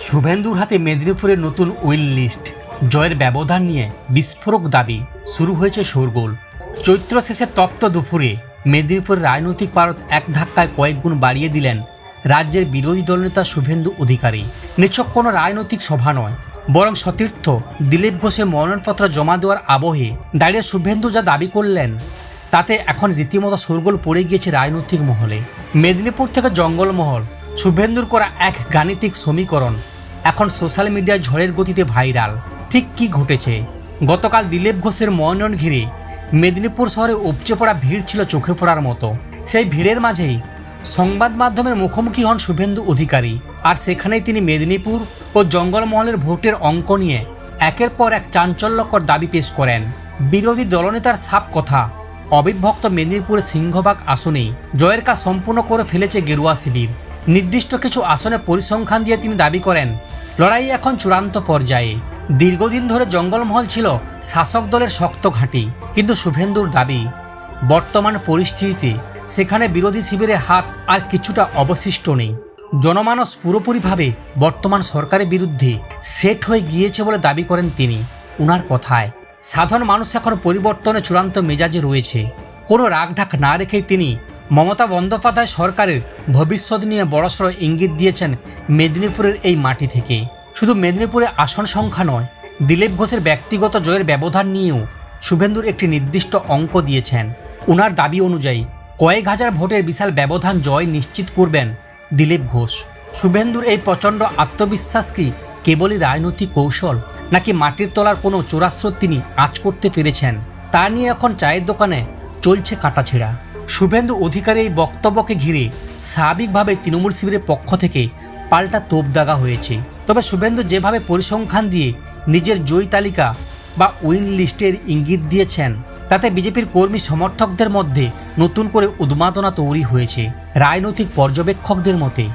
শুভেন্দুর হাতে মেদিনীপুরের নতুন উইল লিস্ট, জয়ের ব্যবধান নিয়ে বিস্ফোরক দাবি, শুরু হয়েছে শোরগোল। চৈত্র শেষের তপ্ত দুপুরে মেদিনীপুরের রাজনৈতিক পারদ এক ধাক্কায় কয়েক গুণ বাড়িয়ে দিলেন রাজ্যের বিরোধী দলনেতা শুভেন্দু অধিকারী। নিছক কোনো রাজনৈতিক সভা নয়, বরং সতীর্থ দিলীপ ঘোষের মনোনয়নপত্র জমা দেওয়ার আবহে দাঁড়িয়ে শুভেন্দু যা দাবি করলেন তাতে এখন রীতিমতো শোরগোল পড়ে গিয়েছে রাজনৈতিক মহলে। মেদিনীপুর থেকে জঙ্গলমহল, শুভেন্দুর করা এক গাণিতিক সমীকরণ এখন সোশ্যাল মিডিয়ায় ঝড়ের গতিতে ভাইরাল। ঠিক কি ঘটেছে? গতকাল দিলীপ ঘোষের মনোনয়ন ঘিরে মেদিনীপুর শহরে উপচে পড়া ভিড় ছিল চোখে পড়ার মতো। সেই ভিড়ের মাঝেই সংবাদ মাধ্যমের মুখোমুখি হন শুভেন্দু অধিকারী, আর সেখানেই তিনি মেদিনীপুর ও জঙ্গলমহলের ভোটের অঙ্ক নিয়ে একের পর এক চাঞ্চল্যকর দাবি পেশ করেন। বিরোধী দলনেতার সাফ কথা, অবিভক্ত মেদিনীপুরের সিংহভাগ আসনেই জয়ের কাজ সম্পূর্ণ করে ফেলেছে গেরুয়া শিবির। নির্দিষ্ট কিছু আসনে পরিসংখ্যান দিয়ে তিনি দাবি করেন লড়াই এখন চূড়ান্ত পর্যায়ে। দীর্ঘদিন ধরে জঙ্গলমহল ছিল শাসক দলের শক্ত ঘাঁটি, কিন্তু শুভেন্দুর দাবি বর্তমান পরিস্থিতিতে সেখানে বিরোধী শিবিরের হাত আর কিছুটা অবশিষ্ট নেই। জনমানস পুরোপুরিভাবে বর্তমান সরকারের বিরুদ্ধে সেট হয়ে গিয়েছে বলে দাবি করেন তিনি। উনার কথায় সাধারণ মানুষ এখন পরিবর্তনের চূড়ান্ত মেজাজে রয়েছে। কোনো রাগঢাক না রেখেই তিনি মমতা বন্দ্যোপাধ্যায় সরকারের ভবিষ্যৎ নিয়ে বড়সড় ইঙ্গিত দিয়েছেন মেদিনীপুরের এই মাটি থেকে। শুধু মেদিনীপুরে আসন সংখ্যা নয়, দিলীপ ঘোষের ব্যক্তিগত জয়ের ব্যবধান নিয়েও শুভেন্দুর একটি নির্দিষ্ট অঙ্ক দিয়েছেন। উনার দাবি অনুযায়ী কয়েক হাজার ভোটের বিশাল ব্যবধান জয় নিশ্চিত করবেন দিলীপ ঘোষ। শুভেন্দুর এই প্রচণ্ড আত্মবিশ্বাস কি কেবলই রাজনৈতিক কৌশল, নাকি মাটির তলার কোনো চোরাস্রোত তিনি আঁচ করতে পেরেছেন? তা নিয়ে এখন চায়ের দোকানে চলছে কাটাছেঁড়া। শুভেন্দু অধিকারী এই বক্তব্যকে ঘিরে স্বাভাবিকভাবে তৃণমূল শিবিরের পক্ষ থেকে পাল্টা তোপ দাগা হয়েছে। তবে শুভেন্দু যেভাবে পরিসংখ্যান দিয়ে নিজের জয়ী তালিকা বা উইন লিস্টের ইঙ্গিত দিয়েছেন, তাতে বিজেপির কর্মী সমর্থকদের মধ্যে নতুন করে উন্মাদনা তৈরি হয়েছে। রাজনৈতিক পর্যবেক্ষকদের মতে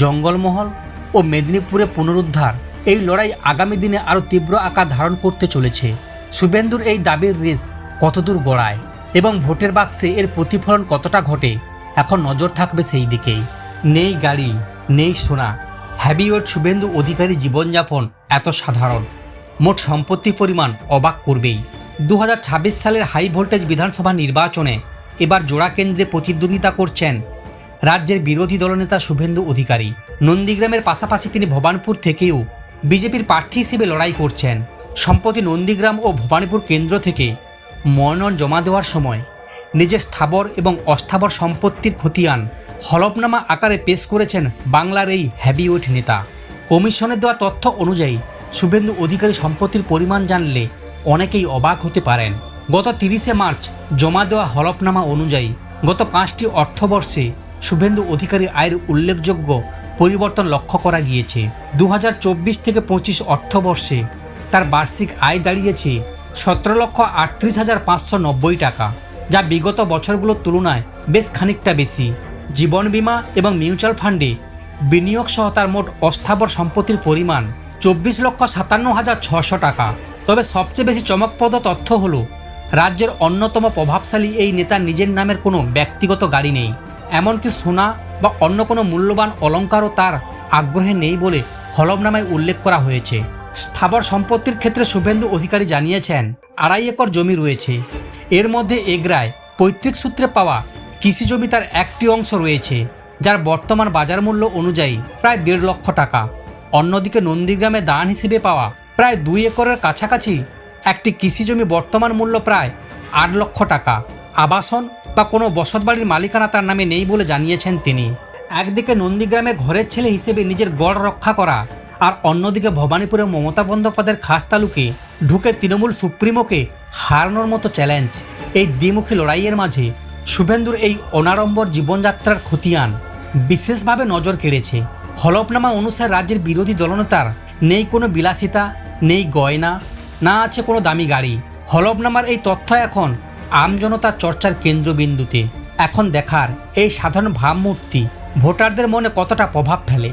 জঙ্গলমহল ও মেদিনীপুরে পুনরুদ্ধার এই লড়াই আগামী দিনে আরও তীব্র আকার ধারণ করতে চলেছে। শুভেন্দুর এই দাবির রেস কতদূর গড়ায় এবং ভোটের বাক্সে এর প্রতিফলন কতটা ঘটে, এখন নজর থাকবে সেই দিকেই। নেই গাড়ি, নেই সোনা, হ্যাবিওয়েট শুভেন্দু অধিকারী জীবনযাপন এত সাধারণ, মোট সম্পত্তি পরিমাণ অবাক করবেই। 2026 সালের হাই ভোল্টেজ বিধানসভা নির্বাচনে এবার জোড়া কেন্দ্রে প্রতিদ্বন্দ্বিতা করছেন রাজ্যের বিরোধী দলনেতা শুভেন্দু অধিকারী। নন্দীগ্রামের পাশাপাশি তিনি ভবানীপুর থেকেও বিজেপির প্রার্থী হিসেবে লড়াই করছেন। সম্প্রতি নন্দীগ্রাম ও ভবানীপুর কেন্দ্র থেকে মনোনয়ন জমা দেওয়ার সময় নিজের স্থাবর এবং অস্থাবর সম্পত্তির খতিয়ান হলফনামা আকারে পেশ করেছেন বাংলার এই হ্যাভিওয়েট নেতা। কমিশনের দেওয়া তথ্য অনুযায়ী শুভেন্দু অধিকারী সম্পত্তির পরিমাণ জানলে অনেকেই অবাক হতে পারেন। গত 30শে মার্চ জমা দেওয়া হলফনামা অনুযায়ী গত 5টি অর্থবর্ষে শুভেন্দু অধিকারী আয়ের উল্লেখযোগ্য পরিবর্তন লক্ষ্য করা গিয়েছে। 2024 থেকে 25 অর্থবর্ষে তার বার্ষিক আয় দাঁড়িয়েছে 17,38,590 টাকা, যা বিগত বছরগুলোর তুলনায় বেশ খানিকটা বেশি। জীবন বীমা এবং মিউচুয়াল ফান্ডে বিনিয়োগ সহ তার মোট অস্থাবর সম্পত্তির পরিমাণ 24,57,600 টাকা। তবে সবচেয়ে বেশি চমকপ্রদ তথ্য হলো রাজ্যের অন্যতম প্রভাবশালী এই নেতার নিজের নামের কোনো ব্যক্তিগত গাড়ি নেই, এমনকি সোনা বা অন্য কোনো মূল্যবান অলঙ্কারও তার আগ্রহে নেই বলে হলফনামায় উল্লেখ করা হয়েছে। স্থাবর সম্পত্তির ক্ষেত্রে শুভেন্দু অধিকারী জানিয়েছেন 2.5 একর জমি রয়েছে। এর মধ্যে এগরায় পৈতৃক সূত্রে পাওয়া কৃষি জমি তার একটি অংশ রয়েছে, যার বর্তমান বাজার মূল্য অনুযায়ী প্রায় 1.5 লক্ষ টাকা। অন্যদিকে নন্দীগ্রামে দান হিসেবে পাওয়া প্রায় 2 একরের কাছাকাছি একটি কৃষি জমি বর্তমান মূল্য প্রায় 8 লক্ষ টাকা। আবাসন বা কোনো বসতবাড়ির মালিকানা তার নামে নেই বলে জানিয়েছেন তিনি। একদিকে নন্দীগ্রামে ঘরের ছেলে হিসেবে নিজের গড় রক্ষা করা, আর অন্যদিকে ভবানীপুরে মমতা বন্দ্যোপাধ্যায়ের খাস তালুকে ঢুকে তৃণমূল সুপ্রিমোকে হারানোর মতো চ্যালেঞ্জ। এই দ্বিমুখী লড়াইয়ের মাঝে শুভেন্দুর এই অনাড়ম্বর জীবনযাত্রার খতিয়ান বিশেষভাবে নজর কেড়েছে। হলফনামা অনুসারে রাজ্যের বিরোধী দলনেতার নেই কোনো বিলাসিতা, নেই গয়না, না আছে কোনো দামি গাড়ি। হলফনামার এই তথ্য এখন আমজনতার চর্চার কেন্দ্রবিন্দুতে। এখন দেখার এই সাধারণ ভাবমূর্তি ভোটারদের মনে কতটা প্রভাব ফেলে।